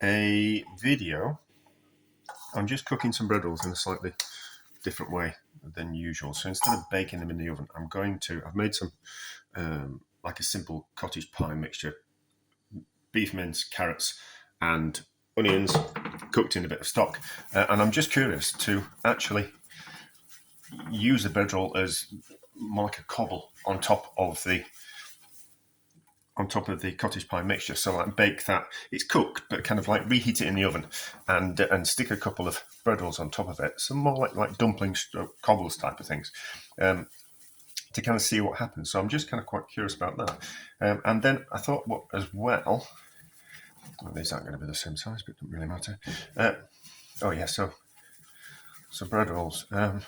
a video on just cooking some bread rolls in a slightly different way than usual. So instead of baking them in the oven, I've made some like a simple cottage pie mixture, beef mince, carrots, and onions cooked in a bit of stock. And I'm just curious to actually use the bread roll as more like a cobble on top of the cottage pie mixture. So I bake that. It's cooked, but kind of like reheat it in the oven and stick a couple of bread rolls on top of it. Some more like dumplings, cobbles type of things. To kind of see what happens. So I'm just kind of quite curious about that. And then I thought, as well, these aren't going to be the same size, but it doesn't really matter. So bread rolls. And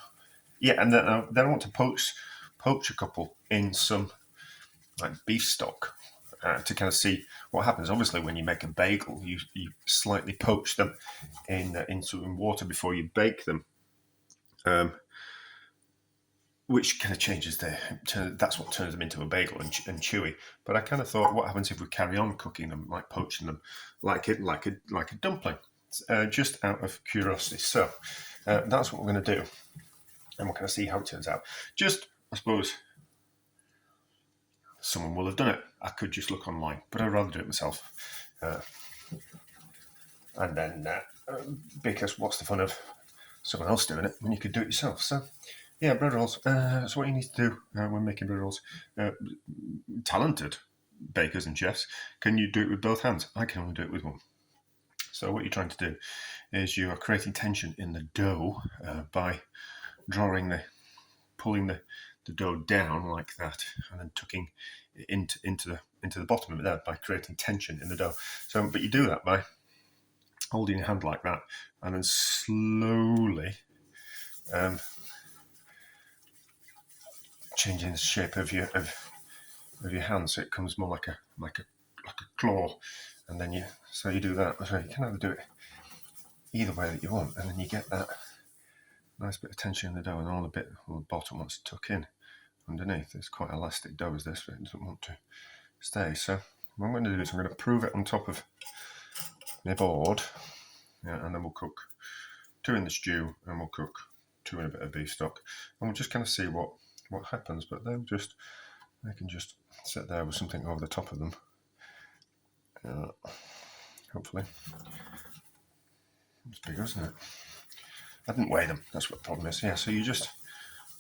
then I want to poach a couple in some like beef stock to kind of see what happens. Obviously, when you make a bagel, you slightly poach them in water before you bake them. Which kind of changes that's what turns them into a bagel and chewy. But I kind of thought, what happens if we carry on cooking them, like poaching them, like a dumpling, just out of curiosity. So that's what we're going to do, and we're going to see how it turns out. Just, I suppose, someone will have done it. I could just look online, but I'd rather do it myself. And then, because what's the fun of someone else doing it when you could do it yourself? So. Yeah, bread rolls. So what you need to do when making bread rolls, talented bakers and chefs, can you do it with both hands? I can only do it with one. So what you're trying to do is you are creating tension in the dough by pulling the dough down like that, and then tucking it into the bottom of it there by creating tension in the dough. So, but you do that by holding your hand like that, and then slowly. Changing the shape of your hand, so it comes more like a claw, and then you do that. So you can either do it either way that you want, and then you get that nice bit of tension in the dough, and all the bottom wants to tuck in underneath. It's quite elastic dough as this, but it doesn't want to stay. So what I'm going to do is I'm going to prove it on top of my board, and then we'll cook 2 in the stew, and we'll cook 2 in a bit of beef stock, and we'll just kind of see what happens. But they can just sit there with something over the top of them. Hopefully. It's bigger, isn't it? I didn't weigh them, that's what the problem is. Yeah, so you just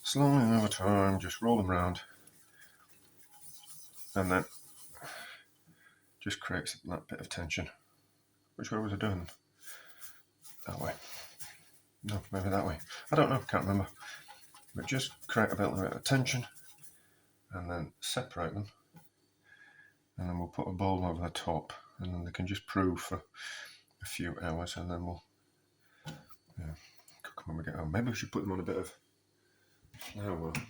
slowly over time just roll them around, and then just creates that bit of tension. Which way was I doing them? That way. No, maybe that way. I don't know, can't remember. But just create a bit of tension, and then separate them, and then we'll put a bowl over the top, and then they can just prove for a few hours, and then we'll cook them when we get home. Maybe we should put them on a bit of flour. Maybe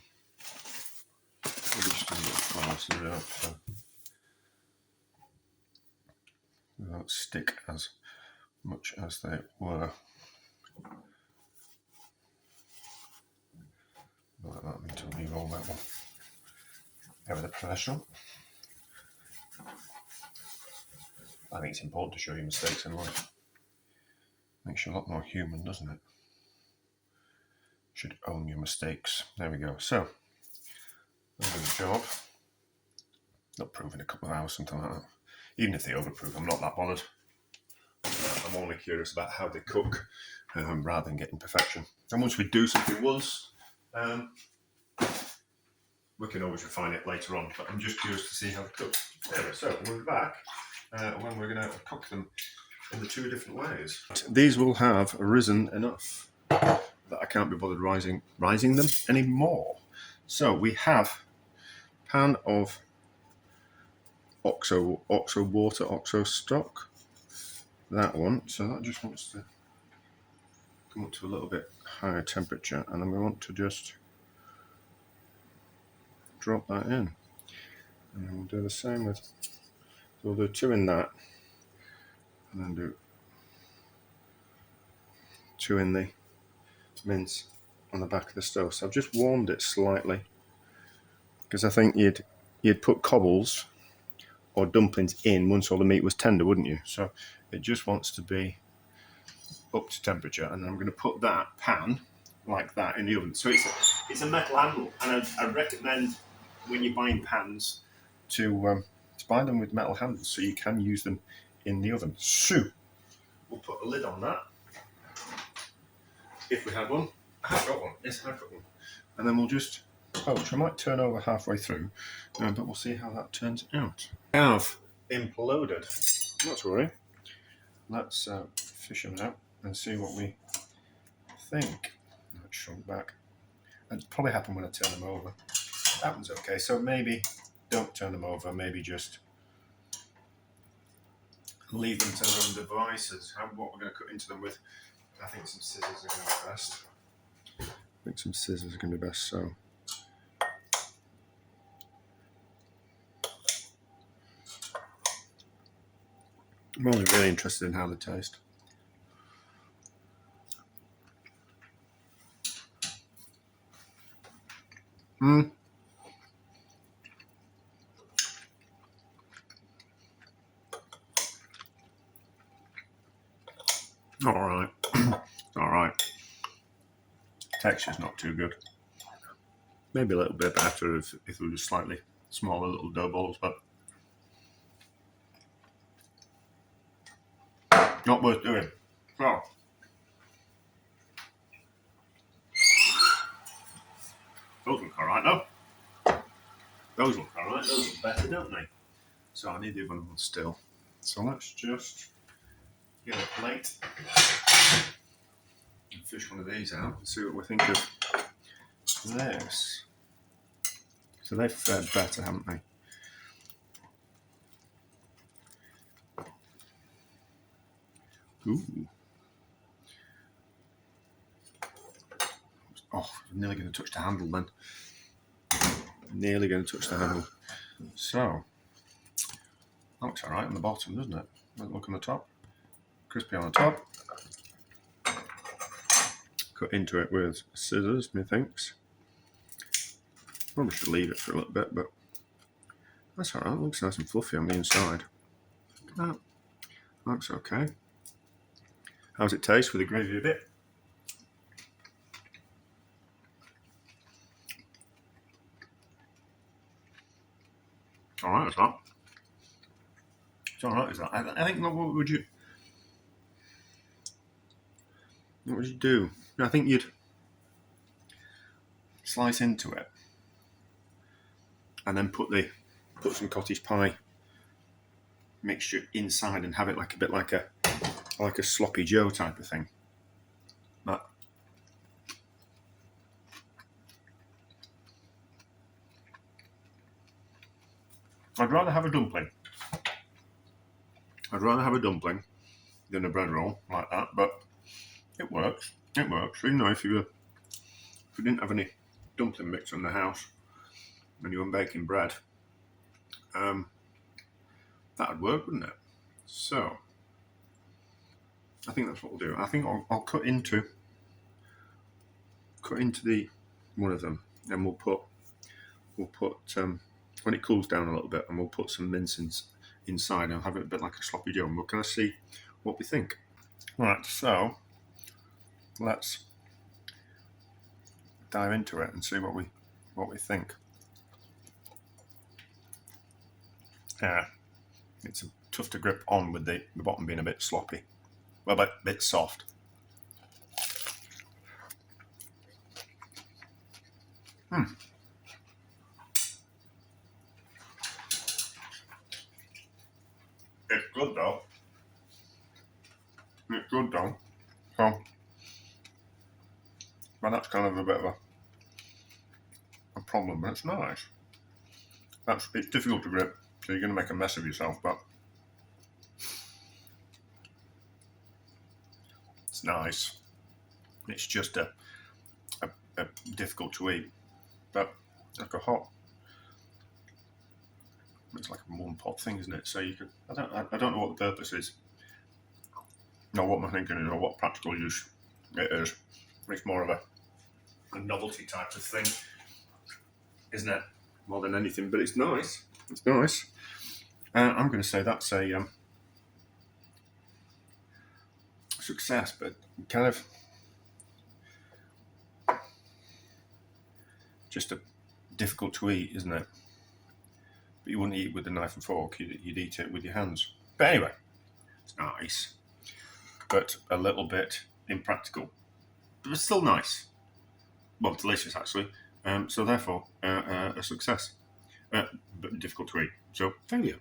just a bit of flour so they don't stick as much as they were. Like that until we roll that one. Ever the professional. I think it's important to show your mistakes in life. Makes you a lot more human, doesn't it? Should own your mistakes. There we go. So, that's a good job. Not proving a couple of hours, something like that. Even if they overprove, I'm not that bothered. I'm only curious about how they cook rather than getting perfection. And once we do something once, we can always refine it later on, but I'm just curious to see how they cook. Anyway, so we'll be back when we're going to cook them in the 2 different ways. These will have risen enough that I can't be bothered rising them anymore. So we have a pan of OXO water, OXO stock. That one, so that just wants to come up to a little bit higher temperature, and then we want to just drop that in, and then we'll do the same with, so we'll do 2 in that, and then do 2 in the mince on the back of the stove. So I've just warmed it slightly, because I think you'd put cobbles or dumplings in once all the meat was tender, wouldn't you? So It just wants to be up to temperature, and I'm going to put that pan like that in the oven. So it's a metal handle, and I recommend when you're buying pans to buy them with metal handles so you can use them in the oven. So we'll put a lid on that if we have one. I have got one. Yes, I've got one. And then we'll just poach. I might turn over halfway through, but we'll see how that turns out. I have imploded. Not to worry. Let's fish them out and see what we think. That shrunk back. It'll probably happen when I turn them over. That one's okay. So maybe don't turn them over. Maybe just leave them to their own devices. What we're going to cut into them with, I think some scissors are going to be best. So I'm only really interested in how they taste. Alright. Alright. Texture's not too good. Maybe a little bit better if it was slightly smaller little dough balls, but not worth doing. So those look alright though. Those look alright, those look better, don't they? So I need the other one still. So let's just get a plate and fish one of these out and see what we think of this. So they've fared better, haven't they? Ooh. Oh, I'm nearly going to touch the handle then. Nearly going to touch the handle. So, that looks alright on the bottom, doesn't it? Look on the top. Crispy on the top. Cut into it with scissors, methinks. Probably should leave it for a little bit, but that's alright. It looks nice and fluffy on the inside. Look at that. Looks okay. How's it taste with the gravy a bit? Alright, it's that. It's alright, is that? I think, what would you do? I think you'd slice into it and then put some cottage pie mixture inside and have it like a bit like a sloppy Joe type of thing. But I'd rather have a dumpling. I'd rather have a dumpling than a bread roll like that, but it works. It works. You know, if you didn't have any dumpling mix in the house and you were baking bread, that'd work, wouldn't it? So I think that's what we'll do. I think I'll cut into the one of them, and we'll put when it cools down a little bit, and we'll put some mince inside and have it a bit like a sloppy Joe, and we'll kind of see what we think. Right, so let's dive into it and see what we think. Yeah, it's tough to grip on with the bottom being a bit sloppy, well, a bit soft. It's good though. So, but that's kind of a bit of a problem, but it's nice. It's difficult to grip, so you're going to make a mess of yourself, but it's nice. It's just a difficult to eat, but like it's like a one pot thing, isn't it? So you could, I don't know what the purpose is, or what my thinking is, or what practical use it is. It's more of a novelty type of thing, isn't it? More than anything, but it's nice. It's nice. I'm going to say that's a success, but kind of just difficult to eat, isn't it? But you wouldn't eat it with a knife and fork, you'd eat it with your hands. But anyway, it's nice, but a little bit impractical. But it's still nice. Well, delicious, actually. So therefore, a success. But difficult to eat. So, failure.